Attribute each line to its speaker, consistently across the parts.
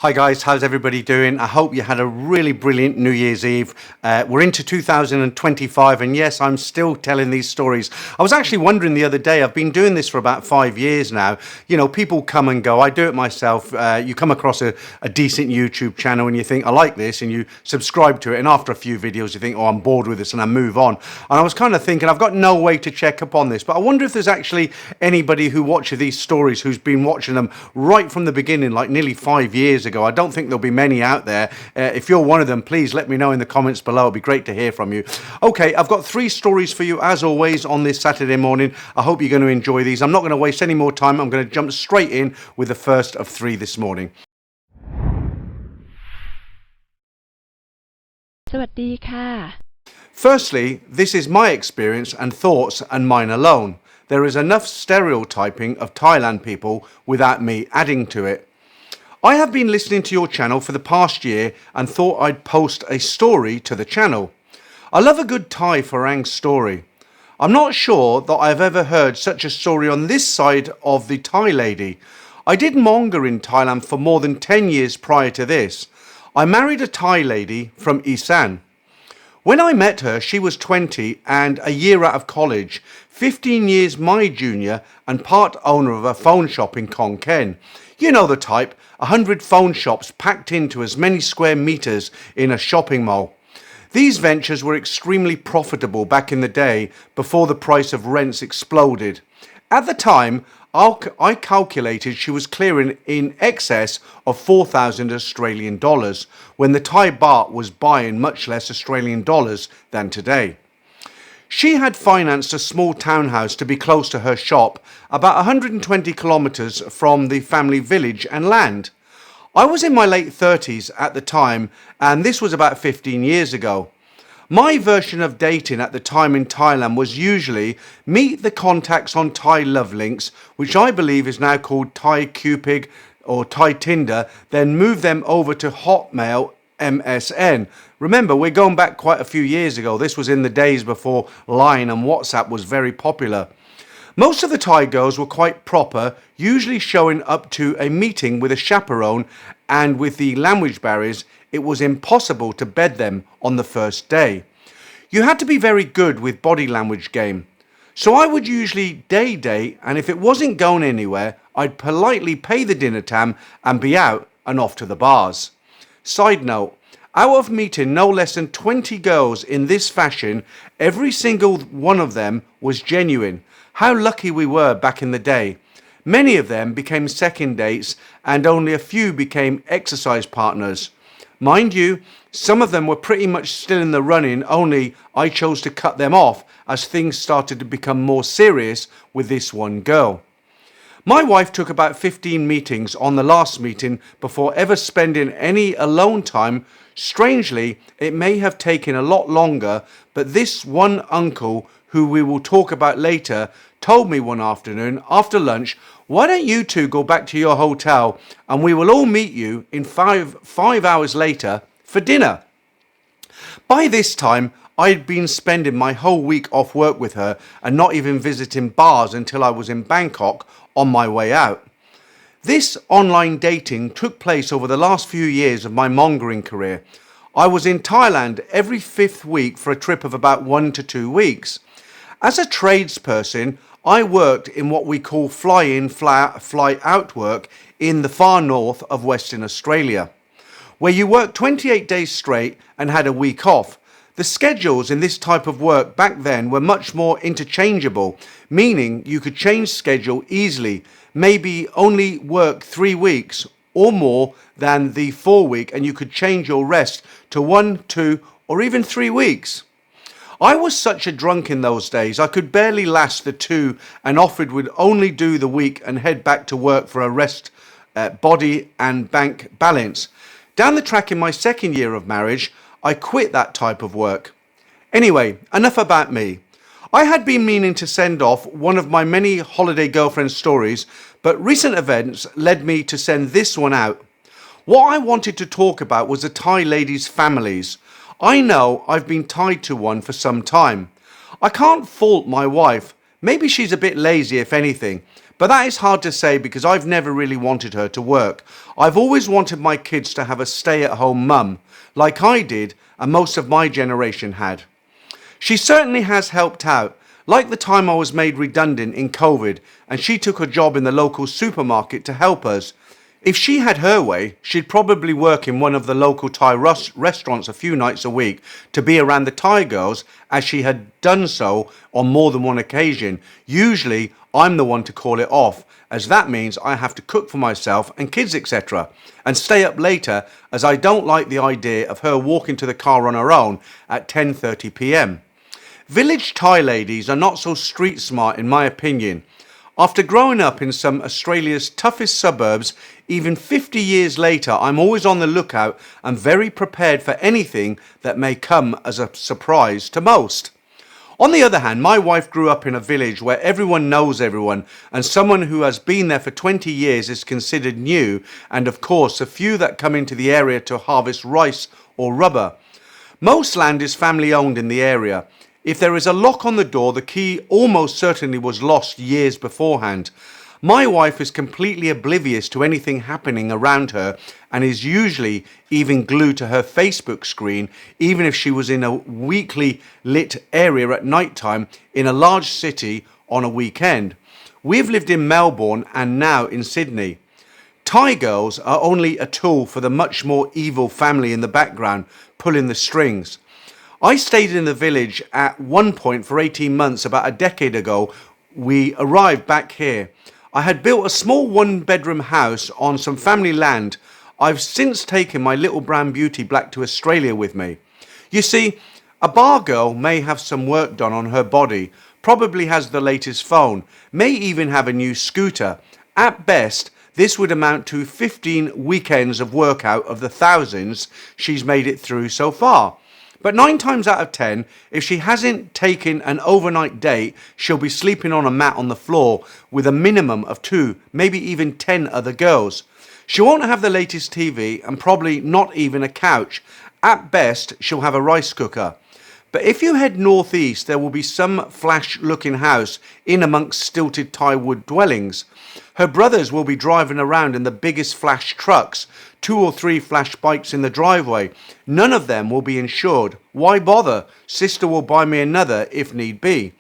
Speaker 1: Hi guys, how's everybody doing? I hope you had a really brilliant New Year's Eve. We're into 2025 and yes, I'm still telling these stories. I was actually wondering the other day, I've been doing this for about 5 years now. You know, people come and go. I do it myself. You come across a decent YouTube channel and you think, I like this, and you subscribe to it, and after a few videos you think, oh, I'm bored with this, and I move on. And I was kind of thinking, I've got no way to check up on this, but I wonder if there's actually anybody who watches these stories who's been watching them right from the beginning, like nearly 5 years ago. I don't think there'll be many out there. If you're one of them, please let me know in the comments below. It'd be great to hear from you. Okay, I've got 3 stories for you as always on this Saturday morning. I hope you're going to enjoy these. I'm not going to waste any more time. I'm going to jump straight in with the first of 3 this morning.
Speaker 2: สวัสดีค่ะ
Speaker 1: Firstly, this is my experience and thoughts and mine alone. There is enough stereotyping of Thailand people without me adding to it. I have been listening to your channel for the past year and thought I'd post a story to the channel. I love a good Thai Farang story. I'm not sure that I've ever heard such a story on this side of the Thai lady. I did monger in Thailand for more than 10 years prior to this. I married a Thai lady from Isan. When I met her, she was 20 and a year out of college, 15 years my junior and part owner of a phone shop in Khon Kaen. You know the type, 100 phone shops packed into as many square meters in a shopping mall. These ventures were extremely profitable back in the day before the price of rents exploded. At the time, I calculated she was clearing in excess of 4,000 Australian dollars when the Thai baht was buying much less Australian dollars than today. She had financed a small townhouse to be close to her shop, about 120 kilometres from the family village and land. I was in my late 30s at the time, and this was about 15 years ago. My version of dating at the time in Thailand was usually meet the contacts on Thai Love Links, which I believe is now called Thai Cupid or Thai Tinder, then move them over to Hotmail MSN. Remember, we're going back quite a few years ago. This was in the days before Line and WhatsApp was very popular. Most of the Thai girls were quite proper, usually showing up to a meeting with a chaperone, and with the language barriers, it was impossible to bed them on the first day. You had to be very good with body language game. So I would usually day date, and if it wasn't going anywhere, I'd politely pay the dinner tam and be out and off to the bars. Side note, out of meeting no less than 20 girls in this fashion, every single one of them was genuine. How lucky we were back in the day. Many of them became second dates and only a few became exercise partners. Mind you, some of them were pretty much still in the running, only I chose to cut them off as things started to become more serious with this one girl. My wife took about 15 meetings on the last meeting before ever spending any alone time. Strangely, it may have taken a lot longer, but this one uncle, who we will talk about later, told me one afternoon after lunch, why don't you two go back to your hotel and we will all meet you in five hours later for dinner. By this time, I'd been spending my whole week off work with her and not even visiting bars until I was in Bangkok on my way out. This online dating took place over the last few years of my mongering career. I was in Thailand every 5th week for a trip of about 1 to 2 weeks. As a tradesperson, I worked in what we call fly-in, fly-out work in the far north of Western Australia, where you worked 28 days straight and had a week off. The schedules in this type of work back then were much more interchangeable, meaning you could change schedule easily, maybe only work 3 weeks or more than the 4 week, and you could change your rest to 1, 2 or even 3 weeks. I was such a drunk in those days, I could barely last the 2 and often would only do the week and head back to work for a rest, body and bank balance. Down the track in my 2nd year of marriage, I quit that type of work. Anyway, enough about me. I had been meaning to send off one of my many holiday girlfriend stories, but recent events led me to send this one out. What I wanted to talk about was the Thai ladies' families. I know I've been tied to one for some time. I can't fault my wife. Maybe she's a bit lazy if anything, But that is hard to say because I've never really wanted her to work. I've always wanted my kids to have a stay-at-home mum, like I did and most of my generation had. She certainly has helped out, like the time I was made redundant in COVID and she took a job in the local supermarket to help us. If she had her way, she'd probably work in one of the local Thai restaurants a few nights a week to be around the Thai girls, as she had done so on more than one occasion. Usually, I'm the one to call it off, as that means I have to cook for myself and kids, etc., and stay up later, as I don't like the idea of her walking to the car on her own at 10:30 p.m. Village Thai ladies are not so street smart in my opinion. After growing up in some Australia's toughest suburbs, even 50 years later, I'm always on the lookout and very prepared for anything that may come as a surprise to most. On the other hand, my wife grew up in a village where everyone knows everyone, and someone who has been there for 20 years is considered new, and of course, a few that come into the area to harvest rice or rubber. Most land is family owned in the area. If there is a lock on the door, the key almost certainly was lost years beforehand. My wife is completely oblivious to anything happening around her and is usually even glued to her Facebook screen, even if she was in a weekly lit area at night time in a large city on a weekend. We've lived in Melbourne and now in Sydney. Thai girls are only a tool for the much more evil family in the background, pulling the strings. I stayed in the village at one point for 18 months about a decade ago. We arrived back here. I had built a small one-bedroom house on some family land. I've since taken my little brown beauty back to Australia with me. You see, a bar girl may have some work done on her body, probably has the latest phone, may even have a new scooter. At best, this would amount to 15 weekends of work out of the thousands she's made it through so far. But 9 times out of 10, if she hasn't taken an overnight date, she'll be sleeping on a mat on the floor with a minimum of 2, maybe even 10 other girls. She won't have the latest TV and probably not even a couch. At best, she'll have a rice cooker. But if you head northeast, there will be some flash-looking house in amongst stilted Thai wood dwellings. Her brothers will be driving around in the biggest flash trucks, 2 or 3 flash bikes in the driveway. None of them will be insured. Why bother? Sister will buy me another if need be.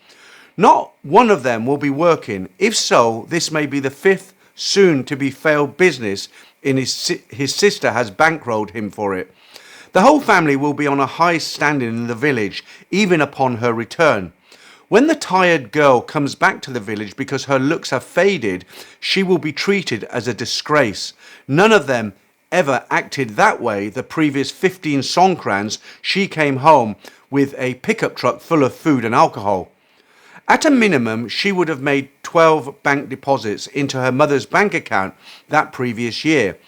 Speaker 1: Not one of them will be working. If so, this may be the 5th soon-to-be failed business in his sister has bankrolled him for it. The whole family will be on a high standing in the village, even upon her return. When the tired girl comes back to the village because her looks have faded, she will be treated as a disgrace. None of them ever acted that way the previous 15 Songkrans she came home with a pickup truck full of food and alcohol. At a minimum, she would have made 12 bank deposits into her mother's bank account that previous year.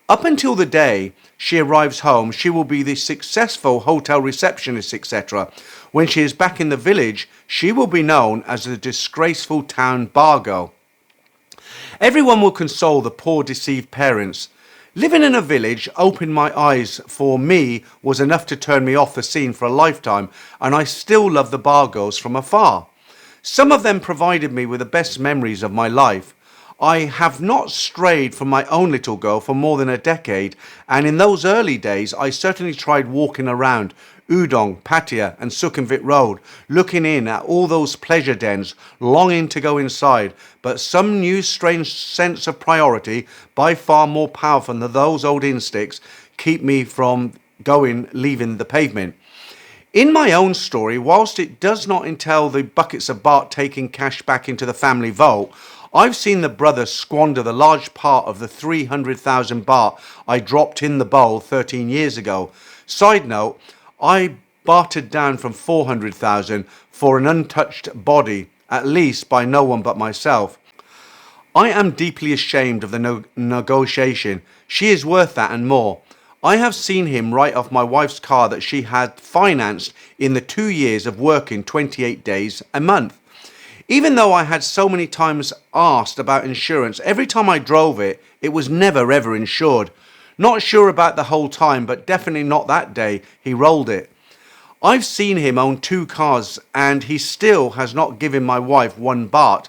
Speaker 1: Up until the day she arrives home, she will be the successful hotel receptionist, etc. When she is back in the village, she will be known as the disgraceful town bar girl. Everyone will console the poor deceived parents. Living in a village opened my eyes for me was enough to turn me off the scene for a lifetime, and I still love the bar girls from afar. Some of them provided me with the best memories of my life. I have not strayed from my own little girl for more than a decade, and in those early days I certainly tried walking around Udong, Pattaya and Sukhumvit Road, looking in at all those pleasure dens, longing to go inside, but some new strange sense of priority, by far more powerful than those old instincts, keep me from leaving the pavement. In my own story, whilst it does not entail the buckets of baht taking cash back into the family vault, I've seen the brother squander the large part of the 300,000 baht I dropped in the bowl 13 years ago. Side note, I bartered down from 400,000 for an untouched body, at least by no one but myself. I am deeply ashamed of the negotiation. She is worth that and more. I have seen him write off my wife's car that she had financed in the 2 years of working 28 days a month. Even though I had so many times asked about insurance, every time I drove it, it was never ever insured. Not sure about the whole time, but definitely not that day he rolled it. I've seen him own 2 cars and he still has not given my wife 1 baht.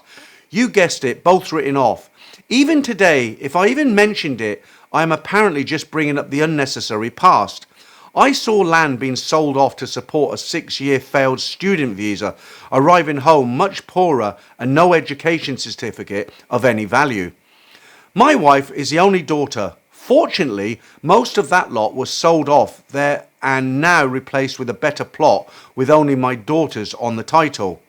Speaker 1: You guessed it, both written off. Even today, if I even mentioned it, I am apparently just bringing up the unnecessary past. I saw land being sold off to support a 6-year failed student visa, arriving home much poorer and no education certificate of any value. My wife is the only daughter. Fortunately, most of that lot was sold off there and now replaced with a better plot with only my daughters on the title.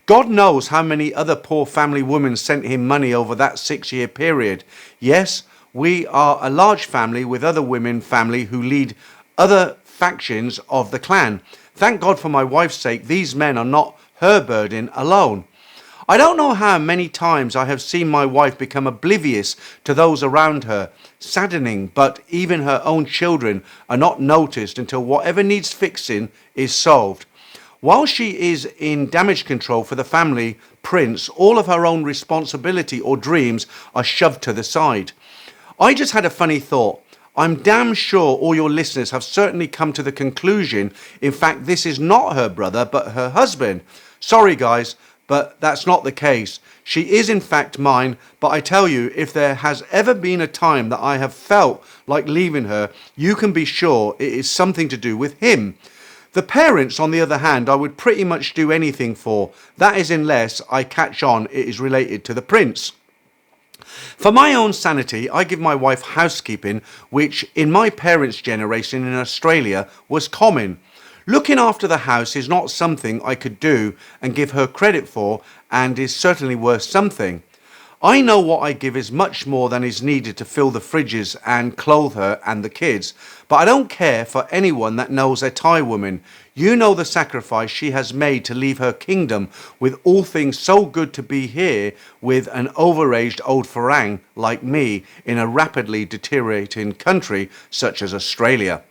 Speaker 1: God knows how many other poor family women sent him money over that 6-year period. Yes, we are a large family with other women family who lead other factions of the clan. Thank God for my wife's sake, these men are not her burden alone. I don't know how many times I have seen my wife become oblivious to those around her. Saddening, but even her own children are not noticed until whatever needs fixing is solved. While she is in damage control for the family prince, all of her own responsibility or dreams are shoved to the side. I just had a funny thought. I'm damn sure all your listeners have certainly come to the conclusion, in fact, this is not her brother, but her husband. Sorry, guys, but that's not the case. She is in fact mine, but I tell you, if there has ever been a time that I have felt like leaving her, you can be sure it is something to do with him. The parents, on the other hand, I would pretty much do anything for. That is unless I catch on it is related to the prince. For my own sanity, I give my wife housekeeping, which in my parents' generation in Australia was common. Looking after the house is not something I could do and give her credit for, and is certainly worth something. I know what I give is much more than is needed to fill the fridges and clothe her and the kids, but I don't care for anyone that knows a Thai woman. You know the sacrifice she has made to leave her kingdom with all things so good to be here with an overaged old farang like me in a rapidly deteriorating country such as Australia.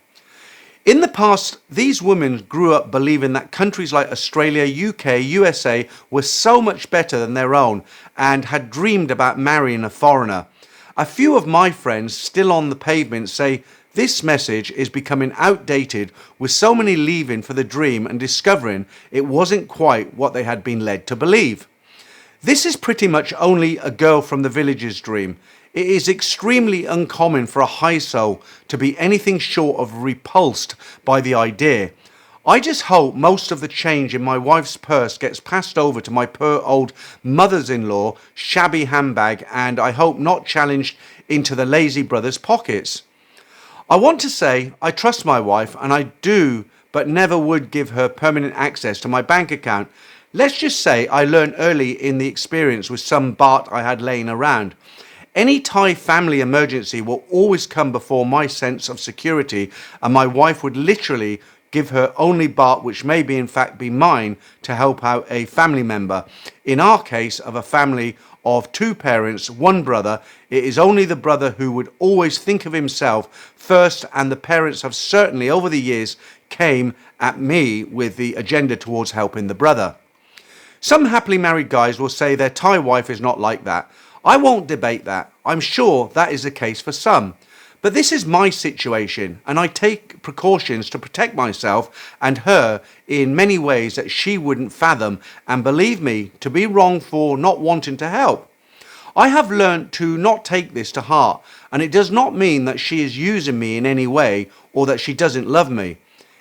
Speaker 1: In the past, these women grew up believing that countries like Australia, UK, USA were so much better than their own and had dreamed about marrying a foreigner. A few of my friends still on the pavement say this message is becoming outdated with so many leaving for the dream and discovering it wasn't quite what they had been led to believe. This is pretty much only a girl from the village's dream. It is extremely uncommon for a high soul to be anything short of repulsed by the idea. I just hope most of the change in my wife's purse gets passed over to my poor old mother's-in-law shabby handbag, and I hope not challenged into the lazy brother's pockets. I want to say I trust my wife, and I do, but never would give her permanent access to my bank account. Let's just say I learned early in the experience with some baht I had laying around. Any Thai family emergency will always come before my sense of security, and my wife would literally give her only baht, which may be in fact be mine, to help out a family member. In our case of a family of 2 parents, 1 brother, it is only the brother who would always think of himself first, and the parents have certainly over the years came at me with the agenda towards helping the brother. Some happily married guys will say their Thai wife is not like that. I won't debate that. I'm sure that is the case for some. But this is my situation, and I take precautions to protect myself and her in many ways that she wouldn't fathom, and believe me, to be wrong for not wanting to help. I have learnt to not take this to heart, and it does not mean that she is using me in any way or that she doesn't love me.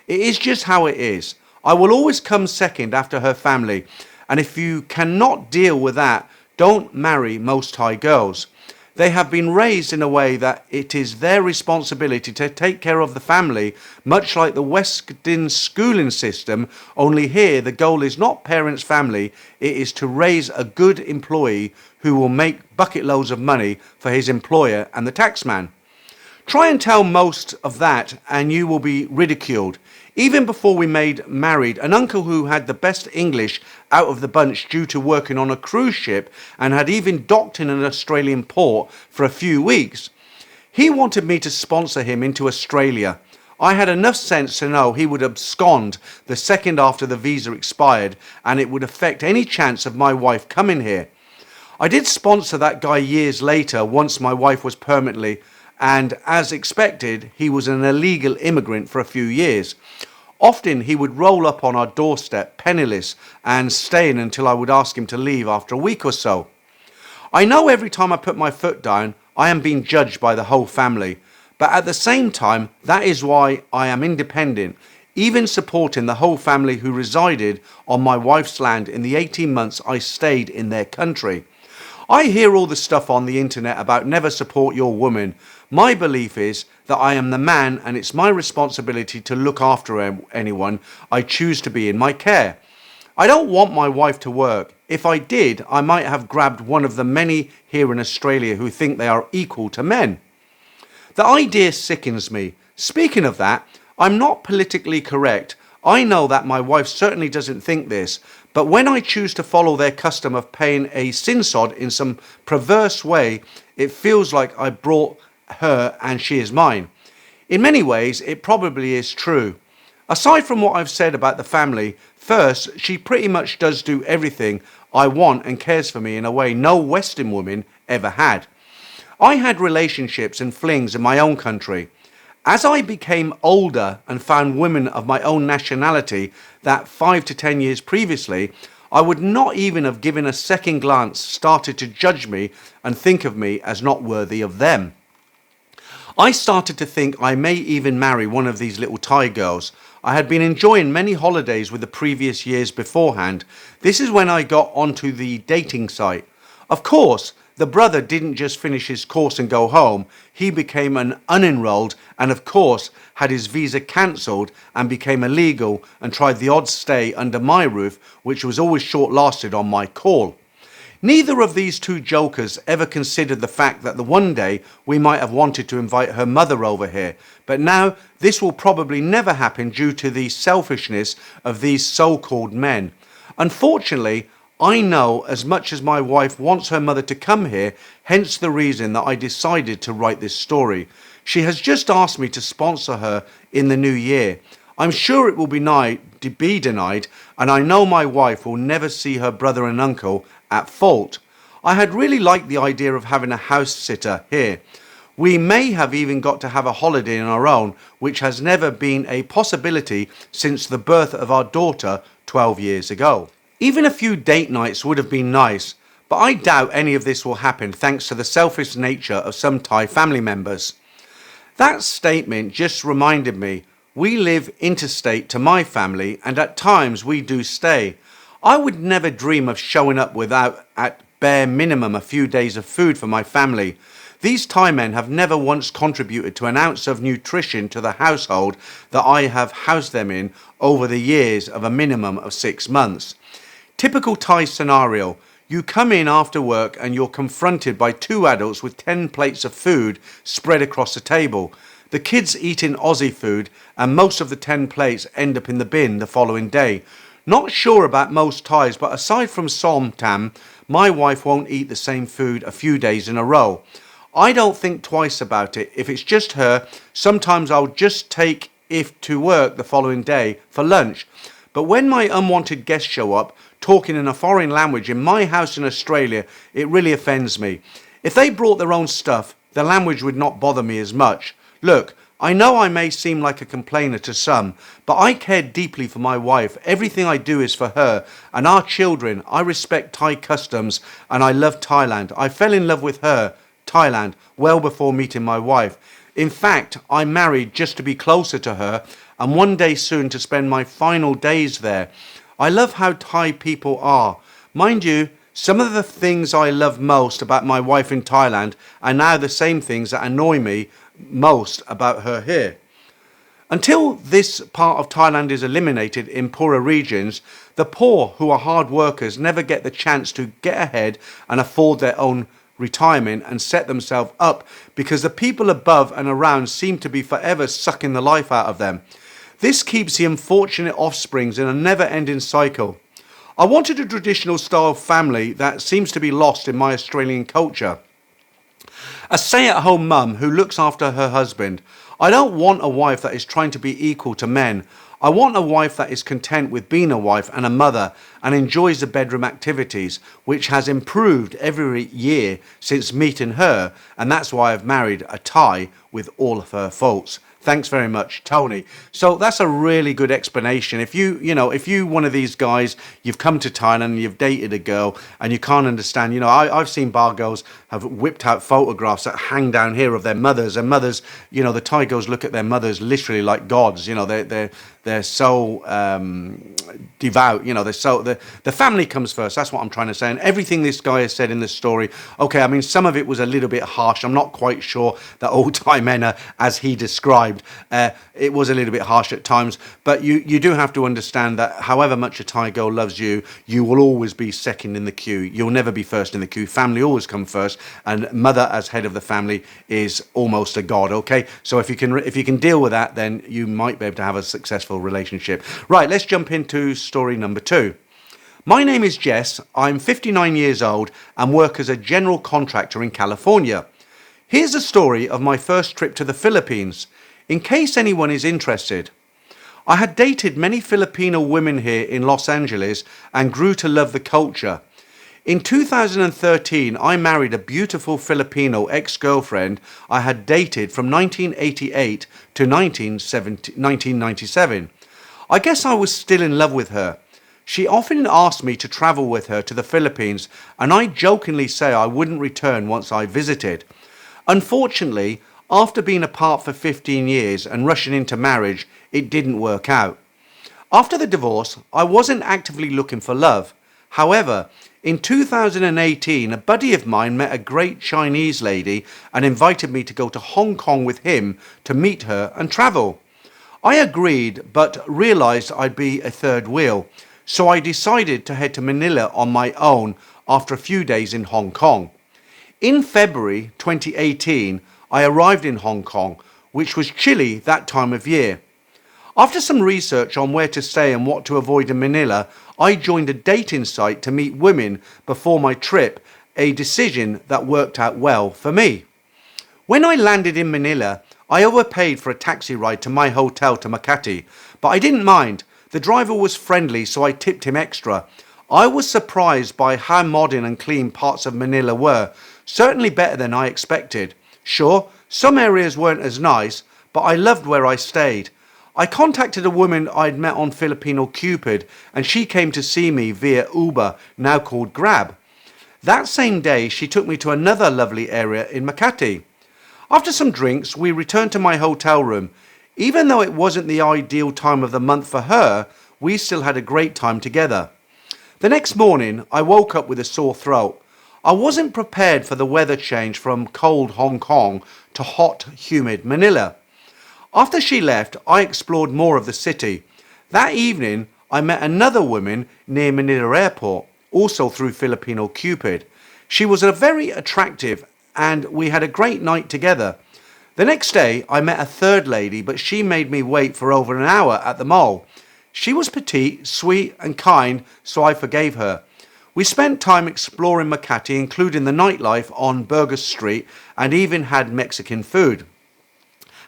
Speaker 1: It is just how it is. I will always come second after her family, and if you cannot deal with that, don't marry most Thai girls. They have been raised in a way that it is their responsibility to take care of the family, much like the Western schooling system, only here the goal is not parents' family, it is to raise a good employee who will make bucket loads of money for his employer and the taxman. Try and tell most of that and you will be ridiculed. Even before we married, an uncle who had the best English out of the bunch due to working on a cruise ship and had even docked in an Australian port for a few weeks. He wanted me to sponsor him into Australia. I had enough sense to know he would abscond the second after the visa expired, and it would affect any chance of my wife coming here. I did sponsor that guy years later once my wife was permanently, and as expected, he was an illegal immigrant for a few years. Often he would roll up on our doorstep penniless and staying until I would ask him to leave after a week or so. I know every time I put my foot down, I am being judged by the whole family. But at the same time, that is why I am independent, even supporting the whole family who resided on my wife's land in the 18 months I stayed in their country. I hear all the stuff on the internet about never support your woman. My belief is that I am the man and it's my responsibility to look after anyone I choose to be in my care. I don't want my wife to work. If I did, I might have grabbed one of the many here in Australia who think they are equal to men. The idea sickens me. Speaking of that, I'm not politically correct. I know that my wife certainly doesn't think this, but when I choose to follow their custom of paying a sinsod in some perverse way, it feels like I brought her and she is mine. In many ways, it probably is true. Aside from what I've said about the family, first, she pretty much does do everything I want and cares for me in a way no Western woman ever had. I had relationships and flings in my own country. As I became older and found women of my own nationality that 5 to 10 years previously, I would not even have given a second glance started to judge me and think of me as not worthy of them. I started to think I may even marry one of these little Thai girls. I had been enjoying many holidays with the previous years beforehand. This is when I got onto the dating site. Of course, the brother didn't just finish his course and go home. He became an unenrolled and of course had his visa cancelled and became illegal and tried the odd stay under my roof, which was always short-lasted on my call. Neither of these two jokers ever considered the fact that the one day we might have wanted to invite her mother over here, but now this will probably never happen due to the selfishness of these so-called men. Unfortunately, I know as much as my wife wants her mother to come here, hence the reason that I decided to write this story. She has just asked me to sponsor her in the new year. I'm sure it will be denied, and I know my wife will never see her brother and uncle at fault. I had really liked the idea of having a house sitter here. We may have even got to have a holiday on our own, which has never been a possibility since the birth of our daughter 12 years ago. Even a few date nights would have been nice, but I doubt any of this will happen thanks to the selfish nature of some Thai family members. That statement just reminded me, we live interstate to my family and at times we do stay. I would never dream of showing up without, at bare minimum, a few days of food for my family. These Thai men have never once contributed to an ounce of nutrition to the household that I have housed them in over the years of a minimum of 6 months. Typical Thai scenario. You come in after work and you're confronted by 2 adults with 10 plates of food spread across the table. The kids eating Aussie food and most of the 10 plates end up in the bin the following day. Not sure about most Thais, but aside from som tam, my wife won't eat the same food a few days in a row. I don't think twice about it. If it's just her, sometimes I'll just take it to work the following day for lunch. But when my unwanted guests show up, talking in a foreign language in my house in Australia, it really offends me. If they brought their own stuff, the language would not bother me as much. Look, I know I may seem like a complainer to some, but I care deeply for my wife. Everything I do is for her and our children. I respect Thai customs and I love Thailand. I fell in love with her, Thailand, well before meeting my wife. In fact, I married just to be closer to her and one day soon to spend my final days there. I love how Thai people are. Mind you, some of the things I love most about my wife in Thailand are now the same things that annoy me most about her here. Until this part of Thailand is eliminated in poorer regions, the poor who are hard workers never get the chance to get ahead and afford their own retirement and set themselves up because the people above and around seem to be forever sucking the life out of them. This keeps the unfortunate offsprings in a never-ending cycle. I wanted a traditional style family that seems to be lost in my Australian culture. A stay-at-home mum who looks after her husband. I don't want a wife that is trying to be equal to men. I want a wife that is content with being a wife and a mother and enjoys the bedroom activities, which has improved every year since meeting her, and that's why I've married a Thai with all of her faults. Thanks very much, Tony. So that's a really good explanation. If you one of these guys, you've come to Thailand, you've dated a girl, and you can't understand. I've seen bar girls have whipped out photographs that hang down here of their mothers, and mothers. The Thai girls look at their mothers literally like gods. They're so devout. They're so the family comes first. That's what I'm trying to say. And everything this guy has said in this story, okay, I mean, some of it was a little bit harsh. I'm not quite sure that old Thai men are as he described. It was a little bit harsh at times, but you do have to understand that however much a Thai girl loves you, you will always be second in the queue. You'll never be first in the queue. Family always come first, and mother as head of the family is almost a god. Okay, so if you can deal with that, then you might be able to have a successful relationship. Right, let's jump into story number 2. My name is Jess. I'm 59 years old and work as a general contractor in California. Here's a story of my first trip to the Philippines, in case anyone is interested. I had dated many Filipino women here in Los Angeles and grew to love the culture. In 2013, I married a beautiful Filipino ex-girlfriend I had dated from 1988 to 1997. I guess I was still in love with her. She often asked me to travel with her to the Philippines, and I jokingly say I wouldn't return once I visited. Unfortunately, after being apart for 15 years and rushing into marriage, it didn't work out. After the divorce, I wasn't actively looking for love. However, in 2018, a buddy of mine met a great Chinese lady and invited me to go to Hong Kong with him to meet her and travel. I agreed, but realized I'd be a third wheel, so I decided to head to Manila on my own after a few days in Hong Kong. In February 2018, I arrived in Hong Kong, which was chilly that time of year. After some research on where to stay and what to avoid in Manila, I joined a dating site to meet women before my trip, a decision that worked out well for me. When I landed in Manila, I overpaid for a taxi ride to my hotel to Makati, but I didn't mind. The driver was friendly, so I tipped him extra. I was surprised by how modern and clean parts of Manila were, certainly better than I expected. Sure, some areas weren't as nice, but I loved where I stayed. I contacted a woman I'd met on Filipino Cupid, and she came to see me via Uber, now called Grab. That same day, she took me to another lovely area in Makati. After some drinks, we returned to my hotel room. Even though it wasn't the ideal time of the month for her, we still had a great time together. The next morning, I woke up with a sore throat. I wasn't prepared for the weather change from cold Hong Kong to hot, humid Manila. After she left, I explored more of the city. That evening, I met another woman near Manila Airport, also through Filipino Cupid. She was very attractive and we had a great night together. The next day, I met a third lady, but she made me wait for over an hour at the mall. She was petite, sweet and kind, so I forgave her. We spent time exploring Makati, including the nightlife on Burgess Street, and even had Mexican food.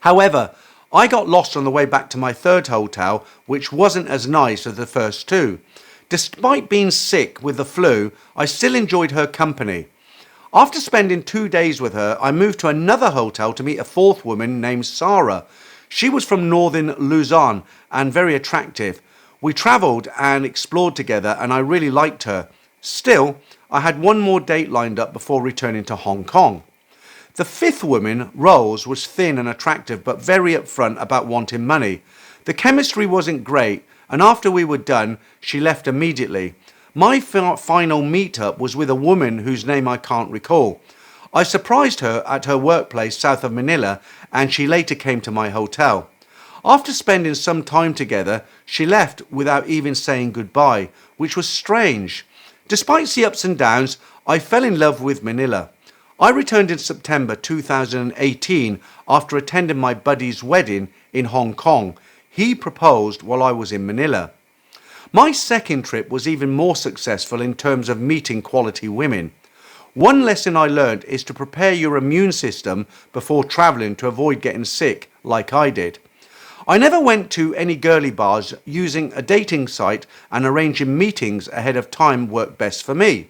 Speaker 1: However, I got lost on the way back to my third hotel, which wasn't as nice as the first two. Despite being sick with the flu, I still enjoyed her company. After spending 2 days with her, I moved to another hotel to meet a fourth woman named Sarah. She was from northern Luzon and very attractive. We travelled and explored together, and I really liked her. Still, I had one more date lined up before returning to Hong Kong. The fifth woman, Rose, was thin and attractive but very upfront about wanting money. The chemistry wasn't great, and after we were done, she left immediately. My final meet-up was with a woman whose name I can't recall. I surprised her at her workplace south of Manila, and she later came to my hotel. After spending some time together, she left without even saying goodbye, which was strange. Despite the ups and downs, I fell in love with Manila. I returned in September 2018 after attending my buddy's wedding in Hong Kong. He proposed while I was in Manila. My second trip was even more successful in terms of meeting quality women. One lesson I learned is to prepare your immune system before travelling to avoid getting sick, like I did. I never went to any girly bars. Using a dating site and arranging meetings ahead of time worked best for me.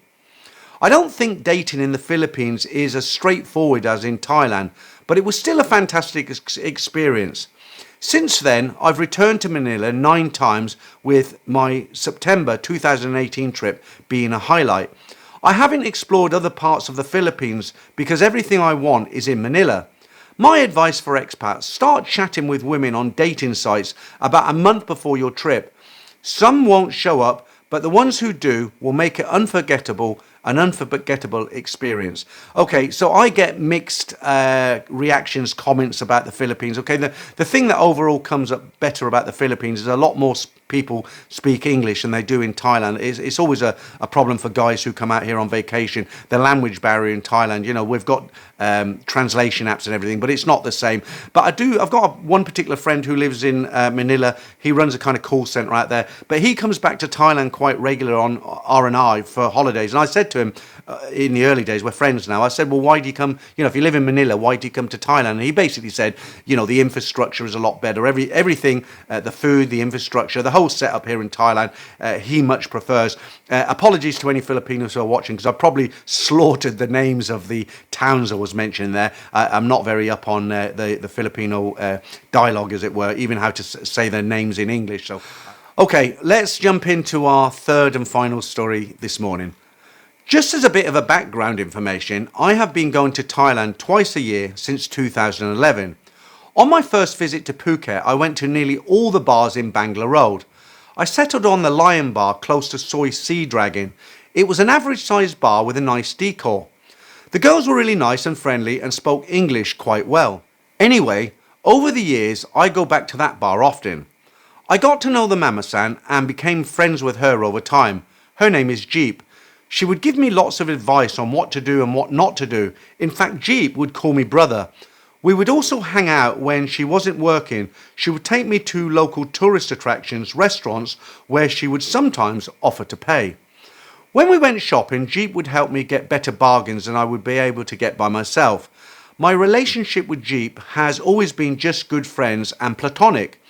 Speaker 1: I don't think dating in the Philippines is as straightforward as in Thailand, but it was still a fantastic experience. Since then, I've returned to Manila 9 times, with my September 2018 trip being a highlight. I haven't explored other parts of the Philippines because everything I want is in Manila. My advice for expats: start chatting with women on dating sites about a month before your trip. Some won't show up, but the ones who do will make it an unforgettable experience. Okay, so I get mixed reactions, comments about the Philippines. Okay, the thing that overall comes up better about the Philippines is a lot more people speak English than they do in Thailand. It's always a problem for guys who come out here on vacation. The language barrier in Thailand, we've got translation apps and everything, but it's not the same. But I've got one particular friend who lives in Manila. He runs a kind of call center out there, but he comes back to Thailand quite regularly on R&I for holidays. And I said to him, in the early days, we're friends now, I said, well, why do you come, if you live in Manila, why do you come to Thailand? And he basically said, the infrastructure is a lot better. Everything, the food, the infrastructure, the whole setup here in Thailand, he much prefers. Apologies to any Filipinos who are watching, because I probably slaughtered the names of the towns I was mentioning there. I'm not very up on the Filipino dialogue, as it were, even how to say their names in English. So, okay, let's jump into our third and final story this morning. Just as a bit of a background information, I have been going to Thailand twice a year since 2011. On my first visit to Phuket, I went to nearly all the bars in Bangla Road. I settled on the Lion Bar close to Soy Sea Dragon. It was an average sized bar with a nice decor. The girls were really nice and friendly and spoke English quite well. Anyway, over the years, I go back to that bar often. I got to know the Mama-san and became friends with her over time. Her name is Jeep. She would give me lots of advice on what to do and what not to do. In fact, Jeep would call me brother. We would also hang out when she wasn't working. She would take me to local tourist attractions, restaurants, where she would sometimes offer to pay. When we went shopping, Jeep would help me get better bargains than I would be able to get by myself. My relationship with Jeep has always been just good friends and platonic.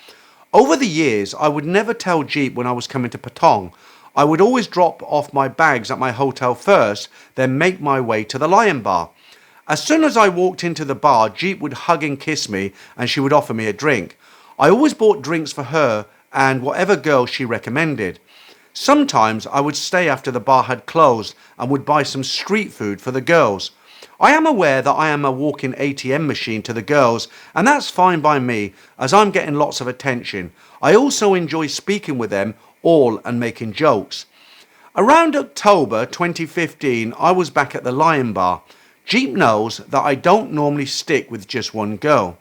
Speaker 1: Over the years, I would never tell Jeep when I was coming to Patong. I would always drop off my bags at my hotel first, then make my way to the Lion Bar. As soon as I walked into the bar, Jeep would hug and kiss me, and she would offer me a drink. I always bought drinks for her and whatever girl she recommended. Sometimes I would stay after the bar had closed and would buy some street food for the girls. I am aware that I am a walking ATM machine to the girls, and that's fine by me, as I'm getting lots of attention. I also enjoy speaking with them all and making jokes. Around October 2015, I was back at the Lion Bar. Jeep knows that I don't normally stick with just one girl.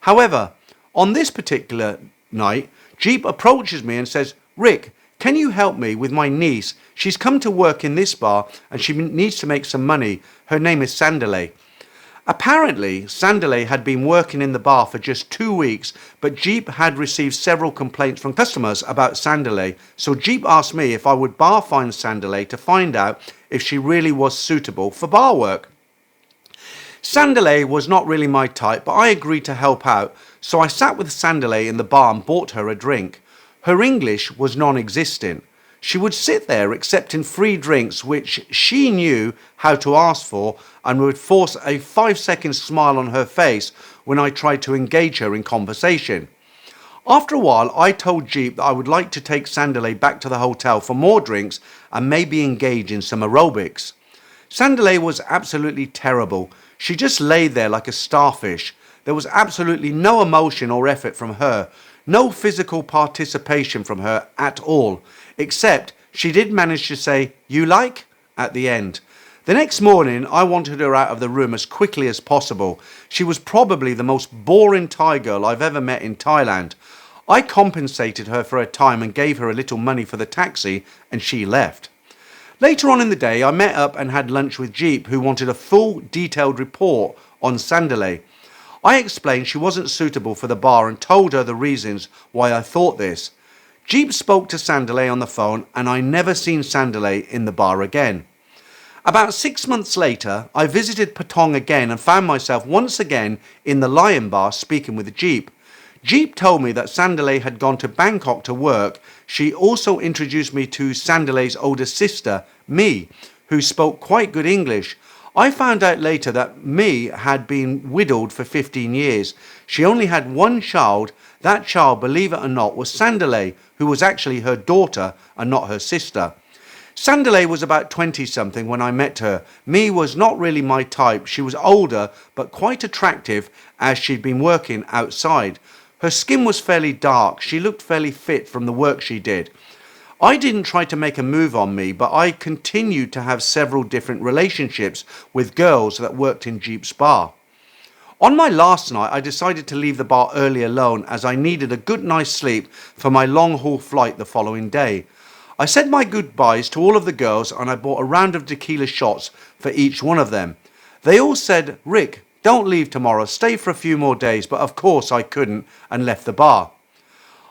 Speaker 1: However, on this particular night, Jeep approaches me and says, "Rick, can you help me with my niece? She's come to work in this bar and she needs to make some money. Her name is Sandalay." Apparently, Sandalay had been working in the bar for just 2 weeks, but Jeep had received several complaints from customers about Sandalay, so Jeep asked me if I would bar find Sandalay to find out if she really was suitable for bar work. Sandalay was not really my type, but I agreed to help out, so I sat with Sandalay in the bar and bought her a drink. Her English was non-existent. She would sit there accepting free drinks which she knew how to ask for, and would force a 5-second smile on her face when I tried to engage her in conversation. After a while, I told Jeep that I would like to take Sandalay back to the hotel for more drinks and maybe engage in some aerobics. Sandalay was absolutely terrible. She just lay there like a starfish. There was absolutely no emotion or effort from her, no physical participation from her at all, except she did manage to say, "You like?" at the end. The next morning, I wanted her out of the room as quickly as possible. She was probably the most boring Thai girl I've ever met in Thailand. I compensated her for her time and gave her a little money for the taxi, and she left. Later on in the day, I met up and had lunch with Jeep, who wanted a full, detailed report on Sandalay. I explained she wasn't suitable for the bar and told her the reasons why I thought this. Jeep spoke to Sandalay on the phone, and I never seen Sandalay in the bar again. About 6 months later, I visited Patong again and found myself once again in the Lion Bar speaking with Jeep. Jeep told me that Sandalay had gone to Bangkok to work. She also introduced me to Sandalay's older sister, me, who spoke quite good English. I found out later that Me had been widowed for 15 years. She only had one child. That child, believe it or not, was Sandalay, who was actually her daughter and not her sister. Sandalay was about 20-something when I met her. Me was not really my type. She was older but quite attractive as she'd been working outside. Her skin was fairly dark. She looked fairly fit from the work she did. I didn't try to make a move on Me, but I continued to have several different relationships with girls that worked in Jeep's bar. On my last night, I decided to leave the bar early alone as I needed a good night's sleep for my long-haul flight the following day. I said my goodbyes to all of the girls and I bought a round of tequila shots for each one of them. They all said, "Rick, don't leave tomorrow, stay for a few more days," but of course I couldn't and left the bar.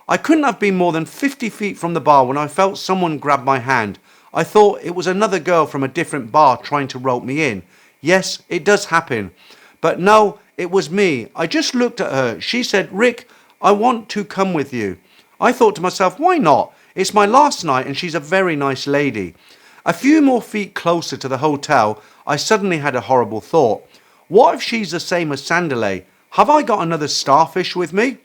Speaker 1: I couldn't have been more than 50 feet from the bar when I felt someone grab my hand. I thought it was another girl from a different bar trying to rope me in. Yes, it does happen. But no, it was Me. I just looked at her. She said, "Rick, I want to come with you." I thought to myself, why not? It's my last night and she's a very nice lady. A few more feet closer to the hotel, I suddenly had a horrible thought. What if she's the same as Sandalay? Have I got another starfish with me?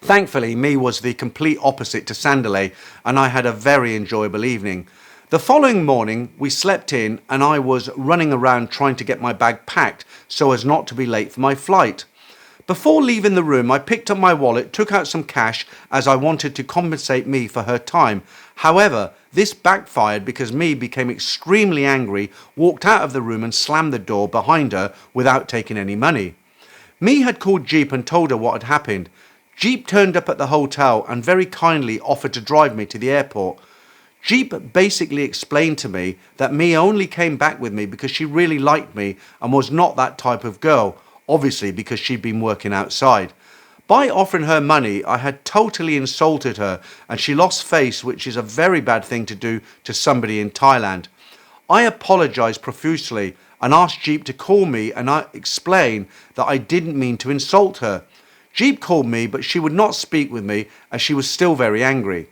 Speaker 1: Thankfully, Me was the complete opposite to Sandalay, and I had a very enjoyable evening. The following morning, we slept in, and I was running around trying to get my bag packed so as not to be late for my flight. Before leaving the room, I picked up my wallet, took out some cash as I wanted to compensate Me for her time. However, this backfired because Me became extremely angry, walked out of the room and slammed the door behind her without taking any money. Me had called Jeep and told her what had happened. Jeep turned up at the hotel and very kindly offered to drive me to the airport. Jeep basically explained to me that Me only came back with me because she really liked me and was not that type of girl, obviously because she'd been working outside. By offering her money, I had totally insulted her and she lost face, which is a very bad thing to do to somebody in Thailand. I apologised profusely and asked Jeep to call me and I explained that I didn't mean to insult her. Jeep called me, but she would not speak with me as she was still very angry.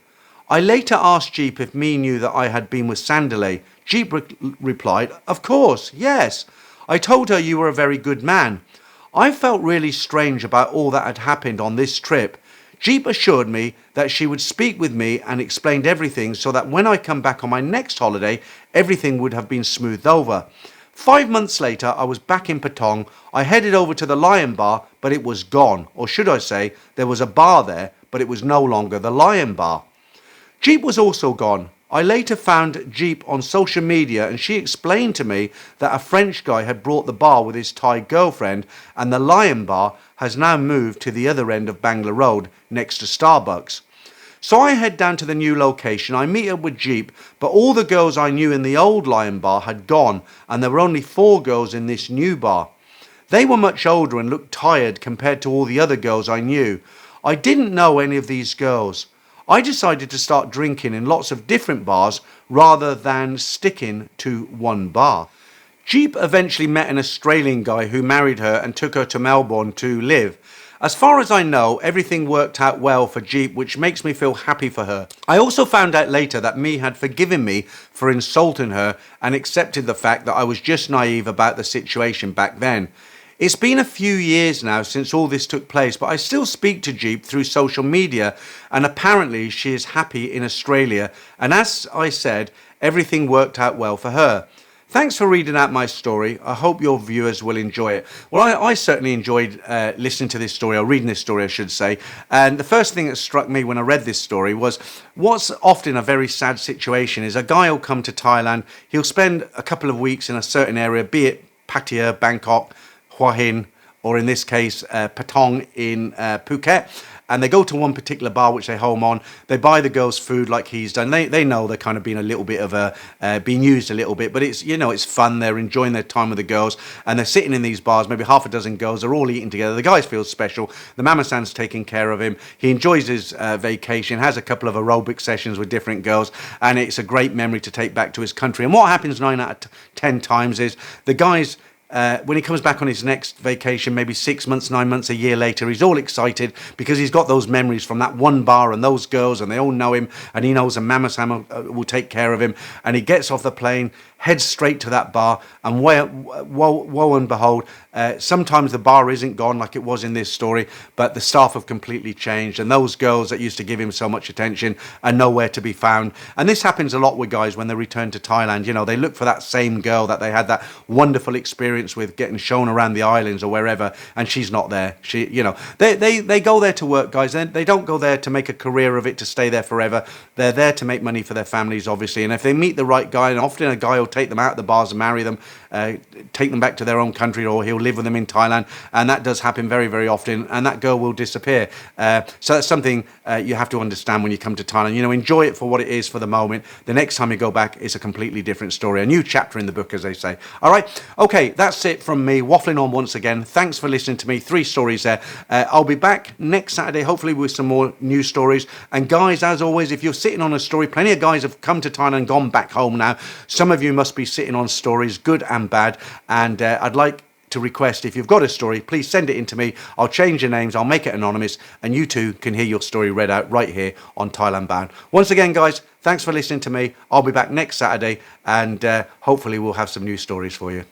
Speaker 1: I later asked Jeep if Me knew that I had been with Sandalay. Jeep replied, "Of course, yes. I told her you were a very good man." I felt really strange about all that had happened on this trip. Jeep assured me that she would speak with me and explained everything so that when I come back on my next holiday, everything would have been smoothed over. 5 months later, I was back in Patong. I headed over to the Lion Bar, but it was gone. Or should I say, there was a bar there, but it was no longer the Lion Bar. Jeep was also gone. I later found Jeep on social media and she explained to me that a French guy had brought the bar with his Thai girlfriend and the Lion Bar has now moved to the other end of Bangla Road next to Starbucks. So I head down to the new location. I meet up with Jeep, but all the girls I knew in the old Lion Bar had gone and there were only 4 girls in this new bar. They were much older and looked tired compared to all the other girls I knew. I didn't know any of these girls. I decided to start drinking in lots of different bars rather than sticking to one bar. Jeep eventually met an Australian guy who married her and took her to Melbourne to live. As far as I know, everything worked out well for Jeep, which makes me feel happy for her. I also found out later that Me had forgiven me for insulting her and accepted the fact that I was just naive about the situation back then. It's been a few years now since all this took place, but I still speak to Jeep through social media and apparently she is happy in Australia. And as I said, everything worked out well for her. Thanks for reading out my story. I hope your viewers will enjoy it. Well, I certainly enjoyed listening to this story, or reading this story, I should say. And the first thing that struck me when I read this story was what's often a very sad situation is a guy will come to Thailand, he'll spend a couple of weeks in a certain area, be it Pattaya, Bangkok, Hua Hin, or in this case, Patong in Phuket. And they go to one particular bar which they home on. They buy the girls food like he's done. They know they're kind of being a little bit of being used a little bit, but it's, you know, it's fun. They're enjoying their time with the girls, and they're sitting in these bars. Maybe half a dozen girls. They're all eating together. The guy feels special. The mama-san's taking care of him. He enjoys his vacation. Has a couple of aerobic sessions with different girls, and it's a great memory to take back to his country. And what happens 9 out of 10 times is the guys when he comes back on his next vacation, maybe 6 months, 9 months, a year later, he's all excited because he's got those memories from that one bar and those girls, and they all know him, and he knows a Mama Sam will take care of him. And he gets off the plane, heads straight to that bar, and woe and behold, sometimes the bar isn't gone like it was in this story, but the staff have completely changed, and those girls that used to give him so much attention are nowhere to be found. And this happens a lot with guys when they return to Thailand. You know, they look for that same girl that they had that wonderful experience with, getting shown around the islands or wherever, and she's not there. They go there to work, guys. They don't go there to make a career of it, to stay there forever. They're there to make money for their families, obviously. And if they meet the right guy, and often a guy will take them out of the bars and marry them, take them back to their own country, or he'll live with them in Thailand, and that does happen very, very often, and that girl will disappear. So that's something you have to understand when you come to Thailand. You know, enjoy it for what it is for the moment. The next time you go back, it's a completely different story, a new chapter in the book, as they say. All right, okay, that's it from me, waffling on once again. Thanks for listening to me. 3 stories there. I'll be back next Saturday, hopefully with some more new stories. And guys, as always, if you're sitting on a story, plenty of guys have come to Thailand and gone back home now. Some of you must be sitting on stories, good and bad, and I'd like to request, if you've got a story, please send it in to me. I'll change your names, I'll make it anonymous, and you too can hear your story read out right here on Thailand Bound. Once again, guys, thanks for listening to me. I'll be back next Saturday, and hopefully we'll have some new stories for you.